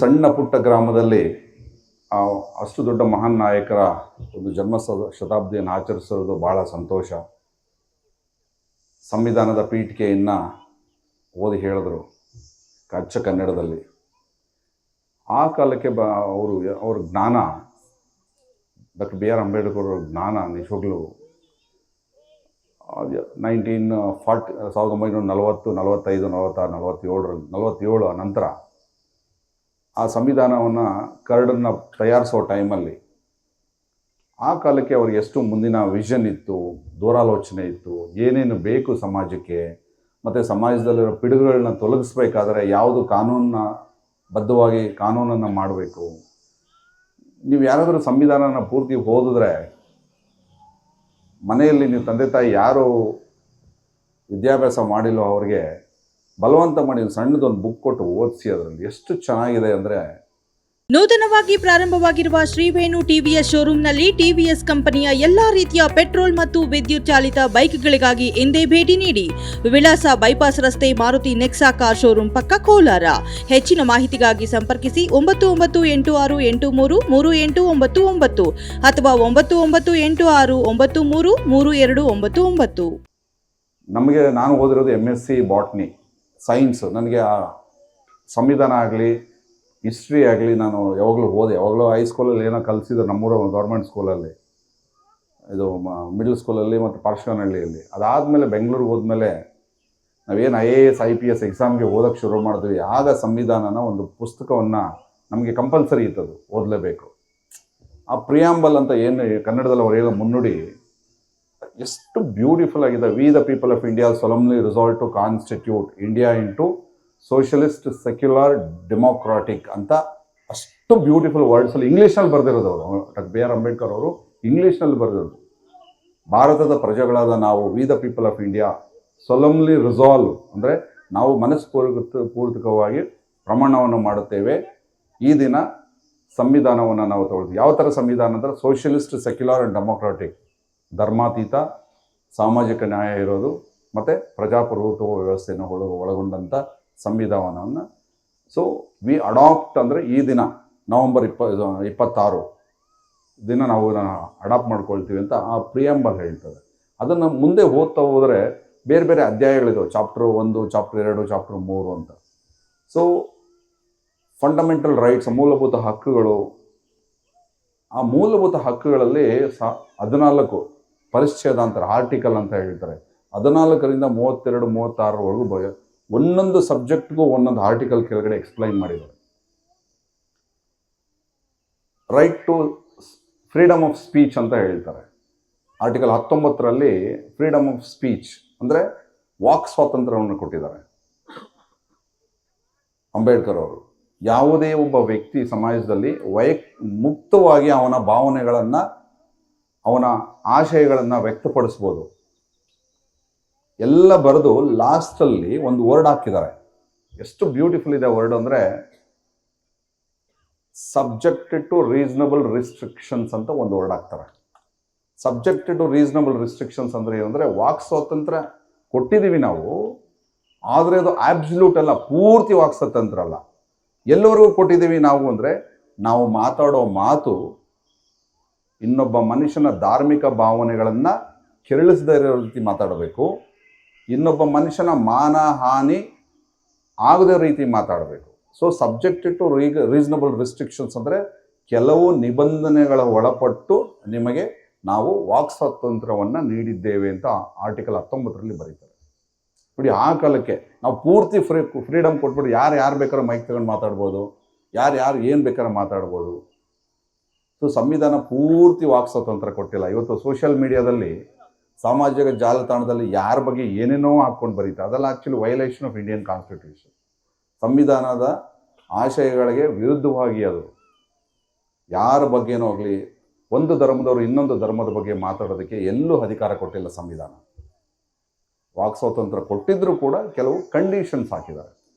ಸಣ್ಣ ಪುಟ್ಟ ಗ್ರಾಮದಲ್ಲಿ ಅಷ್ಟು ದೊಡ್ಡ ಮಹಾನ್ ನಾಯಕರ ಒಂದು ಶತಾಬ್ದಿಯನ್ನು ಆಚರಿಸೋದು ಭಾಳ ಸಂತೋಷ. ಸಂವಿಧಾನದ ಪೀಠಿಕೆಯನ್ನು ಓದಿ ಹೇಳಿದ್ರು ಅಚ್ಚ ಕನ್ನಡದಲ್ಲಿ. ಆ ಕಾಲಕ್ಕೆ ಅವ್ರ ಜ್ಞಾನ, ಡಾಕ್ಟರ್ ಬಿ ಆರ್ ಅಂಬೇಡ್ಕರ್ ಅವ್ರ ಜ್ಞಾನ ನಿಜವಾಗ್ಲೂ 1940 45 46 47 ನಂತರ ಆ ಸಂವಿಧಾನವನ್ನು ಕರಡನ್ನು ತಯಾರಿಸೋ ಟೈಮಲ್ಲಿ ಆ ಕಾಲಕ್ಕೆ ಅವ್ರಿಗೆ ಎಷ್ಟು ಮುಂದಿನ ವಿಷನ್ ಇತ್ತು, ದೂರಾಲೋಚನೆ ಇತ್ತು, ಏನೇನು ಬೇಕು ಸಮಾಜಕ್ಕೆ, ಮತ್ತು ಸಮಾಜದಲ್ಲಿರೋ ಪಿಡುಗುಗಳನ್ನ ತೊಲಗಿಸ್ಬೇಕಾದ್ರೆ ಯಾವುದು ಬದ್ಧವಾಗಿ ಕಾನೂನನ್ನು ಮಾಡಬೇಕು. ನೀವು ಯಾರಾದರೂ ಸಂವಿಧಾನನ ಪೂರ್ತಿ ಓದಿದ್ರೆ, ಮನೆಯಲ್ಲಿ ನೀವು ತಂದೆ ತಾಯಿ ಯಾರು ವಿದ್ಯಾಭ್ಯಾಸ ಮಾಡಿಲ್ಲೋ ಅವ್ರಿಗೆ ಬಲವಂತ ಮಾಡಿ ಸಣ್ಣದೊಂದು ಬುಕ್ ಕೊಟ್ಟು ಓದಿಸಿ. ಅದರಲ್ಲಿ ಎಷ್ಟು ಚೆನ್ನಾಗಿದೆ ಅಂದರೆ, ನೂತನವಾಗಿ ಪ್ರಾರಂಭವಾಗಿರುವ ಶ್ರೀವೇಣು ಟಿವಿಎಸ್ ಶೋರೂಮ್ನಲ್ಲಿ ಟಿವಿಎಸ್ ಕಂಪನಿಯ ಎಲ್ಲಾ ರೀತಿಯ ಪೆಟ್ರೋಲ್ ಮತ್ತು ವಿದ್ಯುತ್ ಚಾಲಿತ ಬೈಕ್ಗಳಿಗಾಗಿ ಎಂದೇ ಭೇಟಿ ನೀಡಿ. ವಿಳಾಸ ಬೈಪಾಸ್ ರಸ್ತೆ, ಮಾರುತಿ ನೆಕ್ಸಾ ಕಾರ್ ಶೋರೂಮ್ ಪಕ್ಕ, ಕೋಲಾರ. ಹೆಚ್ಚಿನ ಮಾಹಿತಿಗಾಗಿ ಸಂಪರ್ಕಿಸಿ 9986833899 ಅಥವಾ 9986933299. ನಾನು ಓದಿರೋದು MSc ಬಾಟ್ನಿ ಸೈನ್ಸ್. ನನಗೆ ಸಂವಿಧಾನ ಆಗಲಿ ಹಿಸ್ಟ್ರಿ ಆಗಲಿ ನಾನು ಯಾವಾಗಲೂ ಹೈಸ್ಕೂಲಲ್ಲಿ ಏನೋ ಕಲಿಸಿದ್ರು ನಮ್ಮೂರ ಗೌರ್ಮೆಂಟ್ ಸ್ಕೂಲಲ್ಲಿ, ಇದು ಮಿಡಲ್ ಸ್ಕೂಲಲ್ಲಿ ಮತ್ತು ಪಾರ್ಶ್ವನಹಳ್ಳಿಯಲ್ಲಿ. ಅದಾದಮೇಲೆ ಬೆಂಗಳೂರಿಗೆ ಹೋದ್ಮೇಲೆ ನಾವೇನು IAS IPS ಎಕ್ಸಾಮ್ಗೆ ಓದೋಕ್ಕೆ ಶುರು ಮಾಡಿದ್ವಿ, ಆಗ ಸಂವಿಧಾನನ ಒಂದು ಪುಸ್ತಕವನ್ನು ನಮಗೆ ಕಂಪಲ್ಸರಿ ಇತ್ತದು, ಓದಲೇಬೇಕು. ಆ ಪ್ರಿಯಾಂಬಲ್ ಅಂತ ಏನು ಕನ್ನಡದಲ್ಲಿ ಅವ್ರು ಹೇಳೋ ಮುನ್ನುಡಿ ಎಷ್ಟು ಬ್ಯೂಟಿಫುಲ್ ಆಗಿದೆ. We the people of India solemnly resolve to constitute India into socialist secular democratic ಅಂತ ಅಷ್ಟು ಬ್ಯೂಟಿಫುಲ್ ವರ್ಡ್ಸಲ್ಲಿ ಇಂಗ್ಲೀಷ್ನಲ್ಲಿ ಬರೆದಿರೋದು ಅವರು. ಡಾಕ್ಟರ್ ಬಿ ಆರ್ ಅಂಬೇಡ್ಕರ್ ಅವರು ಇಂಗ್ಲೀಷ್ನಲ್ಲಿ ಬರೆದಿರೋದು. ಭಾರತದ ಪ್ರಜೆಗಳಾದ ನಾವು, we the people of India solemnly resolve ಅಂದರೆ ನಾವು ಮನಸ್ಪೂರ್ವಕವಾಗಿ ಪ್ರಮಾಣವನ್ನು ಮಾಡುತ್ತೇವೆ, ಈ ದಿನ ಸಂವಿಧಾನವನ್ನು ನಾವು ತಗೊಳ್ತೀವಿ. ಯಾವ ಥರ ಸಂವಿಧಾನ ಅಂದರೆ ಸೋಷಲಿಸ್ಟ್ ಸೆಕ್ಯುಲರ್ ಆ್ಯಂಡ್ ಡೆಮೋಕ್ರಾಟಿಕ್, ಧರ್ಮಾತೀತ, ಸಾಮಾಜಿಕ ನ್ಯಾಯ ಇರೋದು ಮತ್ತು ಪ್ರಜಾಪ್ರಭುತ್ವ ವ್ಯವಸ್ಥೆಯನ್ನು ಒಳಗೊಂಡಂಥ ಸಂವಿಧಾನವನ್ನು. ಸೊ ವಿ ಅಡಾಪ್ಟ್ ಅಂದರೆ ಈ ದಿನ ನವೆಂಬರ್ 26 ದಿನ ನಾವು ಅಡಾಪ್ಟ್ ಮಾಡ್ಕೊಳ್ತೀವಿ ಅಂತ ಆ ಪ್ರಿಯಾಂಬಲ್ ಹೇಳ್ತದೆ. ಅದನ್ನು ಮುಂದೆ ಓದ್ತಾ ಹೋದರೆ ಬೇರೆ ಬೇರೆ ಅಧ್ಯಾಯಗಳಿದಾವೆ, ಚಾಪ್ಟರ್ 1, ಚಾಪ್ಟರ್ 2, ಚಾಪ್ಟರ್ 3 ಅಂತ. ಸೊ ಫಂಡಮೆಂಟಲ್ ರೈಟ್ಸ್, ಮೂಲಭೂತ ಹಕ್ಕುಗಳು. ಆ ಮೂಲಭೂತ ಹಕ್ಕುಗಳಲ್ಲಿ 14 ಪರಿಚ್ಛೇದಾಂತರ ಆರ್ಟಿಕಲ್ ಅಂತ ಹೇಳ್ತಾರೆ. 14ರಿಂದ 32, 36ವರೆಗೂ ಒಂದೊಂದು ಸಬ್ಜೆಕ್ಟ್ಗೂ ಒಂದೊಂದು ಆರ್ಟಿಕಲ್ ಕೆಳಗಡೆ ಎಕ್ಸ್ಪ್ಲೈನ್ ಮಾಡಿದ್ದಾರೆ. Right to freedom of speech ಅಂತ ಹೇಳ್ತಾರೆ. ಆರ್ಟಿಕಲ್ 19ರಲ್ಲಿ ಫ್ರೀಡಮ್ ಆಫ್ ಸ್ಪೀಚ್ ಅಂದರೆ ವಾಕ್ ಸ್ವಾತಂತ್ರ್ಯವನ್ನು ಕೊಟ್ಟಿದ್ದಾರೆ ಅಂಬೇಡ್ಕರ್ ಅವರು. ಯಾವುದೇ ಒಬ್ಬ ವ್ಯಕ್ತಿ ಸಮಾಜದಲ್ಲಿ ಮುಕ್ತವಾಗಿ ಅವನ ಭಾವನೆಗಳನ್ನು, ಅವನ ಆಶಯಗಳನ್ನು ವ್ಯಕ್ತಪಡಿಸ್ಬೋದು. ಎಲ್ಲ ಬರೆದು ಲಾಸ್ಟಲ್ಲಿ ಒಂದು ವರ್ಡ್ ಹಾಕಿದ್ದಾರೆ. ಎಷ್ಟು ಬ್ಯೂಟಿಫುಲ್ ಇದೆ ವರ್ಡ್ ಅಂದರೆ, ಸಬ್ಜೆಕ್ಟೆಡ್ ಟು ರೀಸನಬಲ್ ರಿಸ್ಟ್ರಿಕ್ಷನ್ಸ್ ಅಂತ ಒಂದು ವರ್ಡ್ ಹಾಕ್ತಾರೆ. ಸಬ್ಜೆಕ್ಟೆಡ್ ಟು ರೀಸನಬಲ್ ರಿಸ್ಟ್ರಿಕ್ಷನ್ಸ್ ಅಂದರೆ ಏನಂದರೆ, ವಾಕ್ ಸ್ವಾತಂತ್ರ್ಯ ಕೊಟ್ಟಿದ್ದೀವಿ ನಾವು, ಆದರೆ ಅದು ಆಬ್ಸಲ್ಯೂಟ್ ಅಲ್ಲ, ಪೂರ್ತಿ ವಾಕ್ ಸ್ವಾತಂತ್ರ್ಯ ಅಲ್ಲ. ಎಲ್ಲರಿಗೂ ಕೊಟ್ಟಿದ್ದೀವಿ ನಾವು ಅಂದರೆ, ನಾವು ಮಾತಾಡೋ ಮಾತು ಇನ್ನೊಬ್ಬ ಮನುಷ್ಯನ ಧಾರ್ಮಿಕ ಭಾವನೆಗಳನ್ನು ಕೆರಳಿಸದೇ ಇರೋ ರೀತಿ ಮಾತಾಡಬೇಕು, ಇನ್ನೊಬ್ಬ ಮನುಷ್ಯನ ಮಾನ ಹಾನಿ ಆಗದೇ ರೀತಿ ಮಾತಾಡಬೇಕು. So subjected to reasonable restrictions ಅಂದರೆ ಕೆಲವು ನಿಬಂಧನೆಗಳ ಒಳಪಟ್ಟು ನಿಮಗೆ ನಾವು ವಾಕ್ ಸ್ವಾತಂತ್ರ್ಯವನ್ನು ನೀಡಿದ್ದೇವೆ ಅಂತ ಆರ್ಟಿಕಲ್ 19ರಲ್ಲಿ ಬರೀತಾರೆ. ನೋಡಿ, ಆ ಕಾಲಕ್ಕೆ ನಾವು ಪೂರ್ತಿ ಫ್ರೀಡಮ್ ಕೊಟ್ಬಿಟ್ಟು ಯಾರು ಬೇಕಾದ್ರೂ ಮೈಕ್ ತಗೊಂಡು ಮಾತಾಡ್ಬೋದು, ಯಾರು ಏನು ಬೇಕಾದ್ರೂ ಮಾತಾಡ್ಬೋದು. ಸೊ ಸಂವಿಧಾನ ಪೂರ್ತಿ ವಾಕ್ ಸ್ವಾತಂತ್ರ್ಯ ಕೊಟ್ಟಿಲ್ಲ. ಇವತ್ತು ಸೋಷಿಯಲ್ ಮೀಡಿಯಾದಲ್ಲಿ, ಸಾಮಾಜಿಕ ಜಾಲತಾಣದಲ್ಲಿ ಯಾರ ಬಗ್ಗೆ ಏನೇನೋ ಹಾಕ್ಕೊಂಡು ಬರೀತಾರೆ. ಅದೆಲ್ಲ actually violation of Indian constitution. ಸಂವಿಧಾನದ ಆಶಯಗಳಿಗೆ ವಿರುದ್ಧವಾಗಿ ಅದು. ಯಾರ ಬಗ್ಗೆನೂ ಆಗಲಿ, ಒಂದು ಧರ್ಮದವರು ಇನ್ನೊಂದು ಧರ್ಮದ ಬಗ್ಗೆ ಮಾತಾಡೋದಕ್ಕೆ ಎಲ್ಲೂ ಅಧಿಕಾರ ಕೊಟ್ಟಿಲ್ಲ ಸಂವಿಧಾನ. ವಾಕ್ ಸ್ವಾತಂತ್ರ್ಯ ಕೊಟ್ಟಿದ್ದರೂ ಕೂಡ ಕೆಲವು ಕಂಡೀಷನ್ಸ್ ಹಾಕಿದ್ದಾರೆ.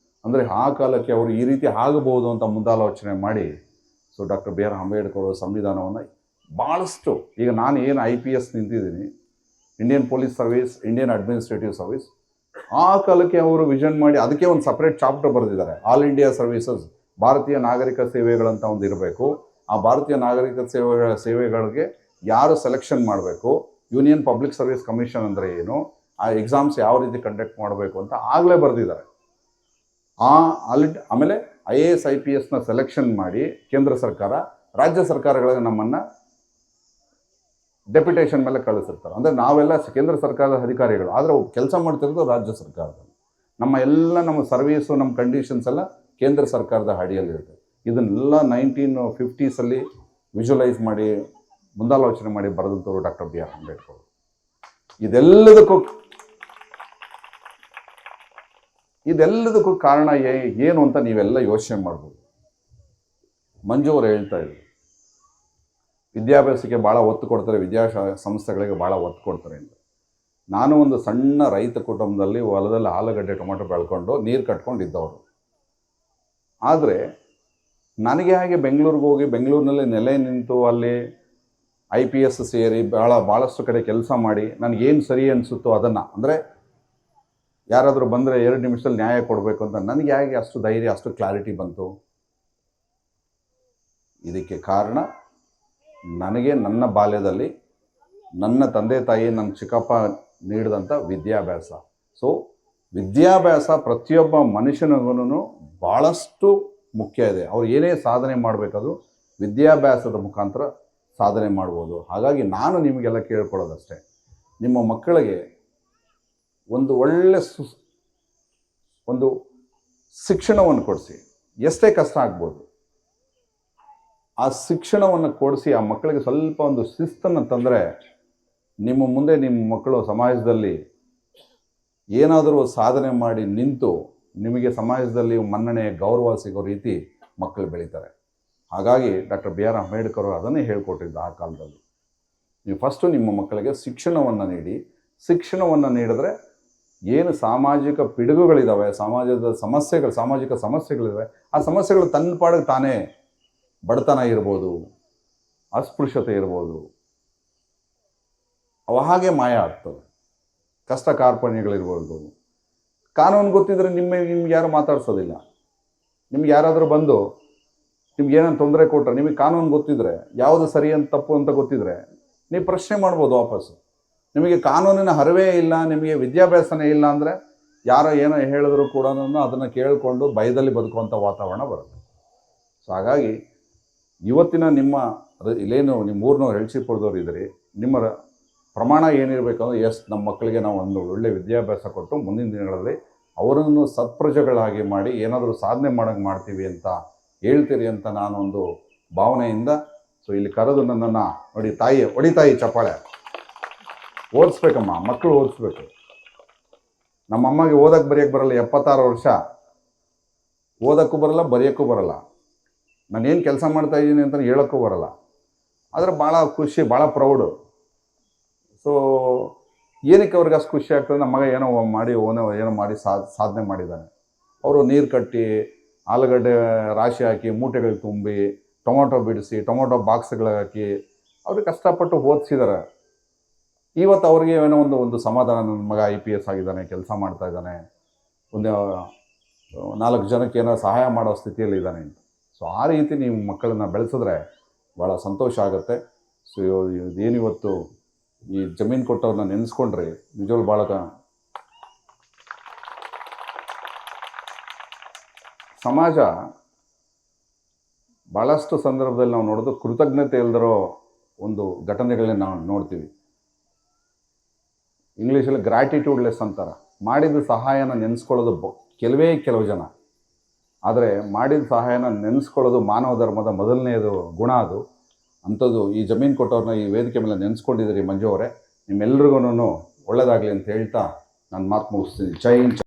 ಅಂದರೆ ಆ ಕಾಲಕ್ಕೆ ಅವರು ಈ ರೀತಿ ಆಗಬಹುದು ಅಂತ ಮುಂದಾಲೋಚನೆ ಮಾಡಿ, so doctor B R Ambedkar ಅವರು ಸಂವಿಧಾನವನ್ನು ಭಾಳಷ್ಟು, ಈಗ ನಾನು ಏನು IPS ನಿಂತಿದ್ದೀನಿ, Indian police service, Indian administrative service, ಆ ಕಾಲಕ್ಕೆ ಅವರು ವಿಷನ್ ಮಾಡಿ ಅದಕ್ಕೆ ಒಂದು ಸಪ್ರೇಟ್ ಚಾಪ್ಟರ್ ಬರೆದಿದ್ದಾರೆ. ಆಲ್ ಇಂಡಿಯಾ ಸರ್ವಿಸಸ್ ಭಾರತೀಯ ನಾಗರಿಕ ಸೇವೆಗಳಂತ ಒಂದು ಇರಬೇಕು. ಆ ಭಾರತೀಯ ನಾಗರಿಕ ಸೇವೆಗಳಿಗೆ ಯಾರು ಸೆಲೆಕ್ಷನ್ ಮಾಡಬೇಕು, ಯೂನಿಯನ್ ಪಬ್ಲಿಕ್ ಸರ್ವಿಸ್ ಕಮಿಷನ್ ಅಂದರೆ ಏನು, ಆ ಎಕ್ಸಾಮ್ಸ್ ಯಾವ ರೀತಿ ಕಂಡಕ್ಟ್ ಮಾಡಬೇಕು ಅಂತ ಆಗಲೇ ಬರೆದಿದ್ದಾರೆ. ಆಮೇಲೆ IAS IPSನ ಸೆಲೆಕ್ಷನ್ ಮಾಡಿ ಕೇಂದ್ರ ಸರ್ಕಾರ, ರಾಜ್ಯ ಸರ್ಕಾರಗಳಿಗೆ ನಮ್ಮನ್ನು ಡೆಪ್ಯುಟೇಷನ್ ಮೇಲೆ ಕಳಿಸಿರ್ತಾರೆ. ಅಂದರೆ ನಾವೆಲ್ಲ ಕೇಂದ್ರ ಸರ್ಕಾರದ ಅಧಿಕಾರಿಗಳು, ಆದರೆ ಕೆಲಸ ಮಾಡ್ತಿರೋದು ರಾಜ್ಯ ಸರ್ಕಾರದಲ್ಲಿ. ನಮ್ಮ ಸರ್ವೀಸು, ನಮ್ಮ ಕಂಡೀಷನ್ಸ್ ಎಲ್ಲ ಕೇಂದ್ರ ಸರ್ಕಾರದ ಅಡಿಯಲ್ಲಿರುತ್ತೆ. ಇದನ್ನೆಲ್ಲ 1950s ವಿಜುವಲೈಸ್ ಮಾಡಿ ಮುಂದಾಲೋಚನೆ ಮಾಡಿ ಬರೆದಂಥವ್ರು ಡಾಕ್ಟರ್ BR ಅಂಬೇಡ್ಕರ್. ಇದೆಲ್ಲದಕ್ಕೂ ಕಾರಣ ಏನು ಅಂತ ನೀವೆಲ್ಲ ಯೋಚನೆ ಮಾಡ್ಬೋದು. ಮಂಜು ಅವರು ಹೇಳ್ತಾ ಇದ್ರು, ವಿದ್ಯಾಭ್ಯಾಸಕ್ಕೆ ಭಾಳ ಒತ್ತು ಕೊಡ್ತಾರೆ, ಸಂಸ್ಥೆಗಳಿಗೆ ಭಾಳ ಒತ್ತು ಕೊಡ್ತಾರೆ ಅಂತ. ನಾನು ಒಂದು ಸಣ್ಣ ರೈತ ಕುಟುಂಬದಲ್ಲಿ ಹೊಲದಲ್ಲಿ ಆಲೂಗಡ್ಡೆ ಟೊಮೆಟೊ ಬೆಳ್ಕೊಂಡು ನೀರು ಕಟ್ಕೊಂಡು ಇದ್ದವರು. ಆದರೆ ನನಗೆ ಹಾಗೆ ಬೆಂಗಳೂರಿಗೆ ಹೋಗಿ ಬೆಂಗಳೂರಿನಲ್ಲಿ ನೆಲೆ ನಿಂತು ಅಲ್ಲಿ IPS ಸೇರಿ ಭಾಳಷ್ಟು ಕಡೆ ಕೆಲಸ ಮಾಡಿ ನನಗೇನು ಸರಿ ಅನಿಸುತ್ತೋ ಅದನ್ನು, ಅಂದರೆ ಯಾರಾದರೂ ಬಂದರೆ 2 ನಿಮಿಷದಲ್ಲಿ ನ್ಯಾಯ ಕೊಡಬೇಕು ಅಂತ ನನಗೆ ಹೇಗೆ ಅಷ್ಟು ಧೈರ್ಯ, ಅಷ್ಟು ಕ್ಲಾರಿಟಿ ಬಂತು? ಇದಕ್ಕೆ ಕಾರಣ ನನಗೆ ನನ್ನ ಬಾಲ್ಯದಲ್ಲಿ ನನ್ನ ತಂದೆ ತಾಯಿ, ನನ್ನ ಚಿಕ್ಕಪ್ಪ ನೀಡಿದಂಥ ವಿದ್ಯಾಭ್ಯಾಸ. ಸೊ ವಿದ್ಯಾಭ್ಯಾಸ ಪ್ರತಿಯೊಬ್ಬ ಮನುಷ್ಯನಿಗೂ ಭಾಳಷ್ಟು ಮುಖ್ಯ ಇದೆ. ಅವ್ರು ಏನೇ ಸಾಧನೆ ಮಾಡಬೇಕಾದ್ರೂ ವಿದ್ಯಾಭ್ಯಾಸದ ಮುಖಾಂತರ ಸಾಧನೆ ಮಾಡ್ಬೋದು. ಹಾಗಾಗಿ ನಾನು ನಿಮಗೆಲ್ಲ ಕೇಳ್ಕೊಳ್ಳೋದಷ್ಟೇ, ನಿಮ್ಮ ಮಕ್ಕಳಿಗೆ ಒಂದು ಒಳ್ಳೆ ಒಂದು ಶಿಕ್ಷಣವನ್ನು ಕೊಡಿಸಿ. ಎಷ್ಟೇ ಕಷ್ಟ ಆಗ್ಬೋದು, ಆ ಶಿಕ್ಷಣವನ್ನು ಕೊಡಿಸಿ ಆ ಮಕ್ಕಳಿಗೆ ಸ್ವಲ್ಪ ಒಂದು ಶಿಸ್ತನ್ನು ತಂದರೆ ನಿಮ್ಮ ಮುಂದೆ ನಿಮ್ಮ ಮಕ್ಕಳು ಸಮಾಜದಲ್ಲಿ ಏನಾದರೂ ಸಾಧನೆ ಮಾಡಿ ನಿಂತು ನಿಮಗೆ ಸಮಾಜದಲ್ಲಿ ಮನ್ನಣೆ, ಗೌರವ ಸಿಗೋ ರೀತಿ ಮಕ್ಕಳು ಬೆಳೀತಾರೆ. ಹಾಗಾಗಿ ಡಾಕ್ಟರ್ BR ಅಂಬೇಡ್ಕರ್ ಅದನ್ನೇ ಹೇಳ್ಕೊಟ್ಟಿದ್ದು ಆ ಕಾಲದಲ್ಲಿ. ನೀವು ಫಸ್ಟು ನಿಮ್ಮ ಮಕ್ಕಳಿಗೆ ಶಿಕ್ಷಣವನ್ನು ನೀಡಿ, ಶಿಕ್ಷಣವನ್ನು ನೀಡಿದ್ರೆ ಏನು ಸಾಮಾಜಿಕ ಪಿಡುಗುಗಳಿದ್ದಾವೆ, ಸಾಮಾಜಿಕ ಸಮಸ್ಯೆಗಳಿದ್ದಾವೆ, ಆ ಸಮಸ್ಯೆಗಳು ತನ್ನ ಪಾಡಿಗೆ ತಾನೇ, ಬಡತನ ಇರ್ಬೋದು, ಅಸ್ಪೃಶ್ಯತೆ ಇರ್ಬೋದು, ಅವ ಹಾಗೆ ಮಾಯ ಆಗ್ತವೆ. ಕಷ್ಟ ಕಾರ್ಪಣ್ಯಗಳಿರ್ಬೋದು. ಕಾನೂನು ಗೊತ್ತಿದ್ರೆ ನಿಮ್ಗೆ ಯಾರು ಮಾತಾಡ್ಸೋದಿಲ್ಲ. ನಿಮ್ಗೆ ಯಾರಾದರೂ ಬಂದು ನಿಮ್ಗೆ ಏನೇನು ತೊಂದರೆ ಕೊಟ್ಟರೆ, ನಿಮಗೆ ಕಾನೂನು ಗೊತ್ತಿದ್ರೆ, ಯಾವುದು ಸರಿ ಅಂತ ತಪ್ಪು ಅಂತ ಗೊತ್ತಿದ್ರೆ ನೀವು ಪ್ರಶ್ನೆ ಮಾಡ್ಬೋದು ವಾಪಸ್ಸು. ನಿಮಗೆ ಕಾನೂನಿನ ಅರಿವೇ ಇಲ್ಲ, ನಿಮಗೆ ವಿದ್ಯಾಭ್ಯಾಸನೇ ಇಲ್ಲ ಅಂದರೆ ಏನೋ ಹೇಳಿದ್ರು ಕೂಡ ಅದನ್ನು ಕೇಳಿಕೊಂಡು ಭಯದಲ್ಲಿ ಬದುಕುವಂಥ ವಾತಾವರಣ ಬರುತ್ತೆ. ಸೊ ಹಾಗಾಗಿ ಇವತ್ತಿನ ಇಲ್ಲೇನು ನಿಮ್ಮ ಊರಿನವ್ರು ಹೆಳ್ಸಿಪುರದವ್ರು ಇದ್ರಿ, ನಿಮ್ಮ ಪ್ರಮಾಣ ಏನಿರಬೇಕಂದ್ರೆ ನಮ್ಮ ಮಕ್ಕಳಿಗೆ ನಾವು ಒಂದು ಒಳ್ಳೆ ವಿದ್ಯಾಭ್ಯಾಸ ಕೊಟ್ಟು ಮುಂದಿನ ದಿನಗಳಲ್ಲಿ ಅವರನ್ನು ಸತ್ಪ್ರಜೆಗಳಾಗಿ ಮಾಡಿ ಏನಾದರೂ ಸಾಧನೆ ಮಾಡೋಂಗೆ ಮಾಡ್ತೀವಿ ಅಂತ ಹೇಳ್ತೀರಿ ಅಂತ ನಾನೊಂದು ಭಾವನೆಯಿಂದ ಸೊ ಇಲ್ಲಿ ಕರೆದು ನನ್ನನ್ನು ನೋಡಿ, ಹೊಡಿತಾಯಿ ಚಪ್ಪಾಳೆ, ಓದಿಸ್ಬೇಕಮ್ಮ, ಮಕ್ಕಳು ಓದಿಸ್ಬೇಕು. ನಮ್ಮಮ್ಮಗೆ ಓದಕ್ಕೆ ಬರೆಯೋಕ್ಕೆ ಬರಲ್ಲ, 76 ವರ್ಷ, ಓದೋಕ್ಕೂ ಬರಲ್ಲ, ಬರೆಯೋಕ್ಕೂ ಬರಲ್ಲ. ನಾನೇನು ಕೆಲಸ ಮಾಡ್ತಾಯಿದ್ದೀನಿ ಅಂತ ಹೇಳೋಕ್ಕೂ ಬರಲ್ಲ. ಆದರೆ ಭಾಳ ಖುಷಿ, ಭಾಳ ಪ್ರೌಡು. ಸೊ ಏನಕ್ಕೆ ಅವ್ರಿಗೆ ಅಷ್ಟು ಖುಷಿ ಆಗ್ತದೆ, ನಮ್ಮ ಮಗ ಏನೋ ಮಾಡಿ ಸಾಧನೆ ಮಾಡಿದ್ದಾನೆ. ಅವರು ನೀರು ಕಟ್ಟಿ, ಆಲೂಗಡ್ಡೆ ರಾಶಿ ಹಾಕಿ, ಮೂಟೆಗಳಿಗೆ ತುಂಬಿ, ಟೊಮೊಟೊ ಬಿಡಿಸಿ, ಟೊಮೊಟೊ ಬಾಕ್ಸ್ಗಳಿಗೆ ಹಾಕಿ ಅವ್ರಿಗೆ ಕಷ್ಟಪಟ್ಟು ಓದಿಸಿದ್ದಾರೆ. ಇವತ್ತು ಅವ್ರಿಗೆ ಏನೋ ಒಂದು ಸಮಾಧಾನ, ನನ್ನ ಮಗ IPS ಆಗಿದ್ದಾನೆ, ಕೆಲಸ ಮಾಡ್ತಾ ಇದ್ದಾನೆ, ಒಂದು 4 ಜನಕ್ಕೆ ಏನೋ ಸಹಾಯ ಮಾಡೋ ಸ್ಥಿತಿಯಲ್ಲಿ ಇದ್ದಾನೆ ಅಂತ. ಸೊ ಆ ರೀತಿ ನೀವು ಮಕ್ಕಳನ್ನ ಬೆಳೆಸಿದ್ರೆ ಭಾಳ ಸಂತೋಷ ಆಗುತ್ತೆ. ಸೊ ಇದೇನಿವತ್ತು ಈ ಜಮೀನು ಕೊಟ್ಟವ್ರನ್ನ ನೆನೆಸ್ಕೊಂಡ್ರೆ ನಿಜವಾಗ್ಲೂ ಭಾಳ ಸಮಾಜ ಭಾಳಷ್ಟು ಸಂದರ್ಭದಲ್ಲಿ ನಾವು ನೋಡೋದು ಕೃತಜ್ಞತೆ ಇಲ್ದಿರೋ ಒಂದು ಘಟನೆಗಳನ್ನ ನಾವು ನೋಡ್ತೀವಿ. ಇಂಗ್ಲೀಷಲ್ಲಿ ಗ್ರ್ಯಾಟಿಟ್ಯೂಡ್ಲೆಸ್ ಅಂತಾರೆ. ಮಾಡಿದ ಸಹಾಯನ ನೆನೆಸ್ಕೊಳ್ಳೋದು ಕೆಲವು ಜನ, ಆದರೆ ಮಾಡಿದ ಸಹಾಯನ ನೆನೆಸ್ಕೊಳ್ಳೋದು ಮಾನವ ಧರ್ಮದ ಮೊದಲನೆಯದು ಗುಣ. ಅದು ಅಂಥದ್ದು ಈ ಜಮೀನು ಕೊಟ್ಟವ್ರನ್ನ ಈ ವೇದಿಕೆ ಮೇಲೆ ನೆನೆಸ್ಕೊಂಡಿದ್ದೀರಿ ಮಂಜು ಅವರೇ. ನಿಮ್ಮೆಲ್ರಿಗೂ ಒಳ್ಳೆಯದಾಗಲಿ ಅಂತ ಹೇಳ್ತಾ ನಾನು ಮಾತು ಮುಗಿಸ್ತೀನಿ. ಜೈ ಹಿಂದ್.